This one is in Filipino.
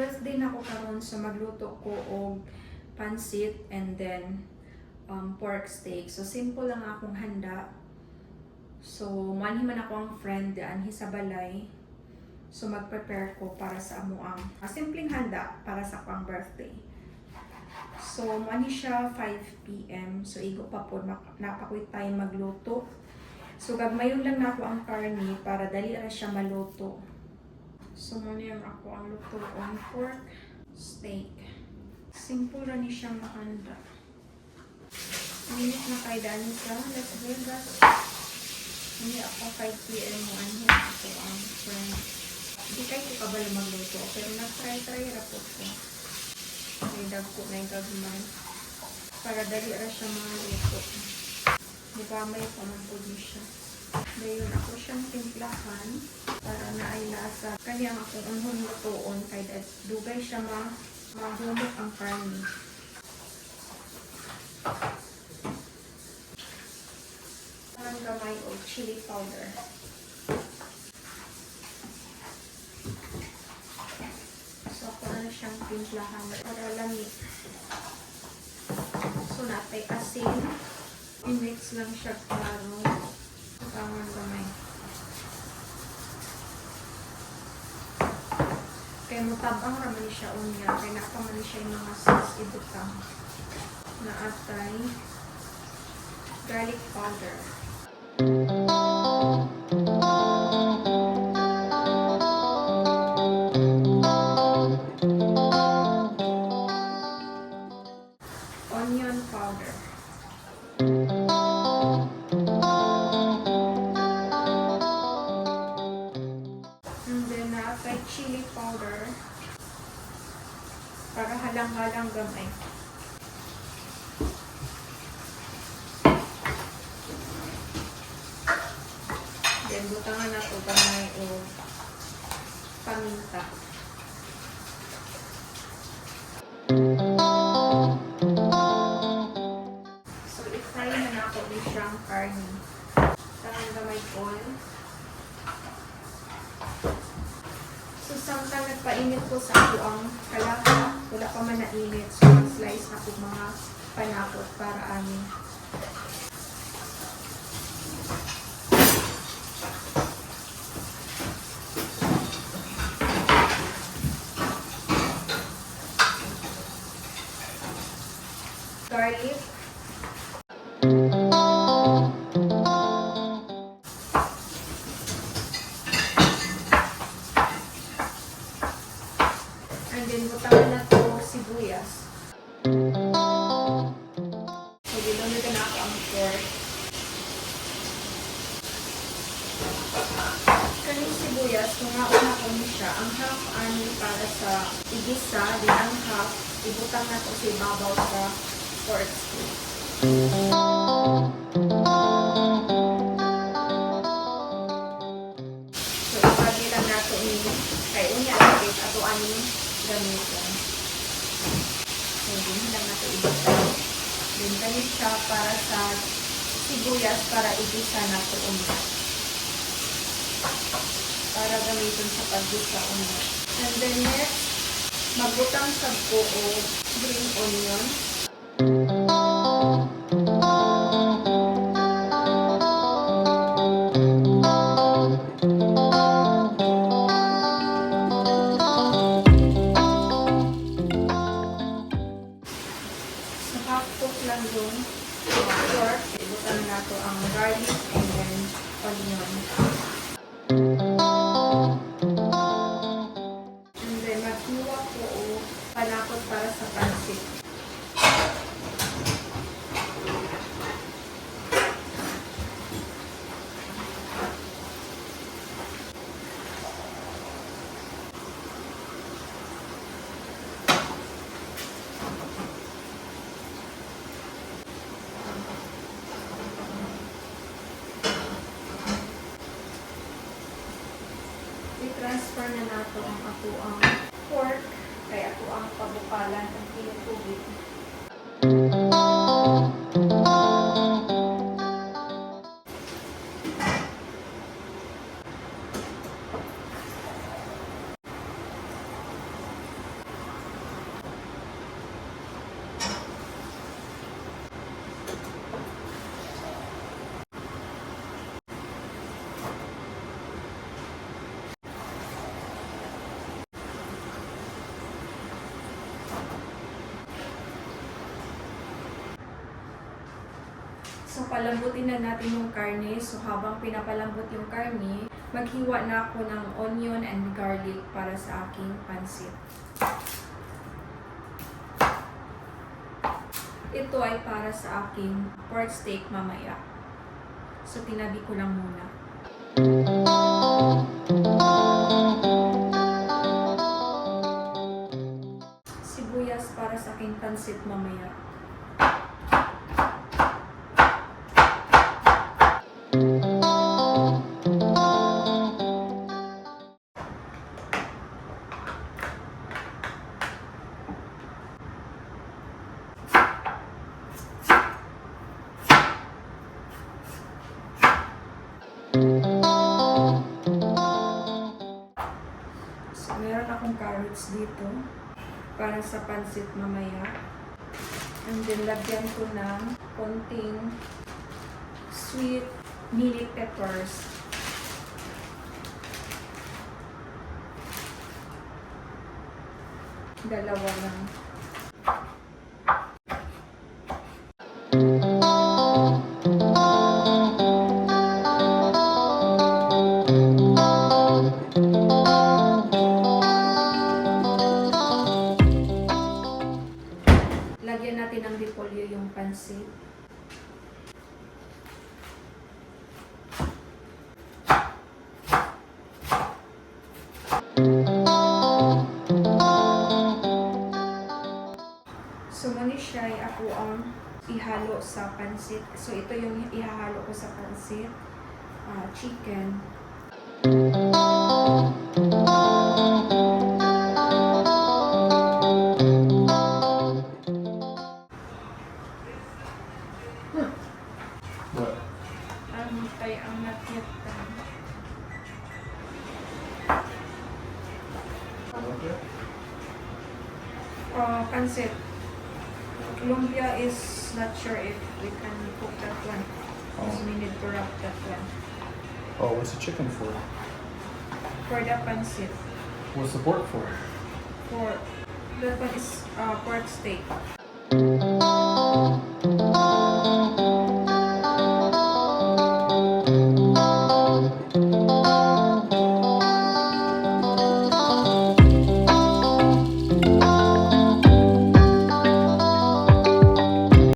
Mag-birthday na ako karon sa magluto ko og pansit and then pork steak. So simple lang akong handa. So manhi man ako ang friend anhi sa balay. So mag-prepare ko para sa amuang simpleng handa para sa akong birthday. So manhi siya 5 PM. So igo pa po napakuy tayo magluto. So gagmayon lang na ako ang karni para dali ra siya maluto. So muna yung ako ang luto on pork steak. Simple ra ni siyang mahanda. Minute na kay Dani sa Las Vegas. Hindi ako 5 PM mo anhin ako ang friend. Hindi kayo ko kabalo magluto pero na-try ra po ko. May dagko na yung gagmay. Para dali ra siya maluto. Di ba may pamampod niya siya. Dayon ako siyang timplahan para na ay lasa. Kaya ako unhon lutoon kay dugay siya mahumok ang karni. Parang gamay o chili powder. So ako na siyang timplahan para lamig. So natay asin. I-mix lang siya klaro. Tamang gamay. Kaya mutabang raman siya unya. Kaya nakaman siya yung mga sauce ibutang. Na atay garlic powder. Onion powder. Chili powder para halang-halang gamay. Then butangan na ito gamay o paminta. So i-fry na ako yung siyang karni. Tangang gamay oil. So, samtang nagpainit ko sa ako ang kalaka, wala pa man nainit. So, mag-slice na po mga panakot para amin. Garlic. And then, butangan na ito sibuyas. So, dilunod na ako ang pork. Kaning sibuyas, kung nauna ko niya siya, ang half ani para sa igisa, din ang half, ibutang na ito sa ibabaw sa pork steak. So, ipagi lang na ito kay unya agit ato ani gamiton. So, din lang na ito ibutang. Din kanit siya para sa sibuyas para igisa na ito unya. Para gamitin sa paggisa unya. And then next, magbutang sa buo green onion. Half-cook lang yung pork. Ibutan na ito ang garlic and then onion. And then maghiwa ko o panakot para sa pansit. I-transfer na nato ang ako ang pork kaya ako ang pabukalan ng tinutubig. palambutin na natin yung karne. So, habang pinapalambot yung karne, maghiwa na ako ng onion and garlic para sa aking pansit. Ito ay para sa aking pork steak mamaya. So, tinabi ko lang muna. Sibuyas para sa aking pansit mamaya. So, meron akong carrots dito para sa pansit mamaya. And then, lagyan ko ng konting sweet mini peppers. Dalawa lang. Lagyan natin ng repolyo yung pansit. So, muna siya ay ako ang ihalo sa pansit. So, ito yung ihahalo ko sa pansit. Chicken. What? Ay ang nakyatan. Okay. Pansit. Lumpia is not sure if we can cook that one. Because we need to wrap that one. Oh, what's the chicken for? For the pansit. What's the pork for? For that one is pork steak.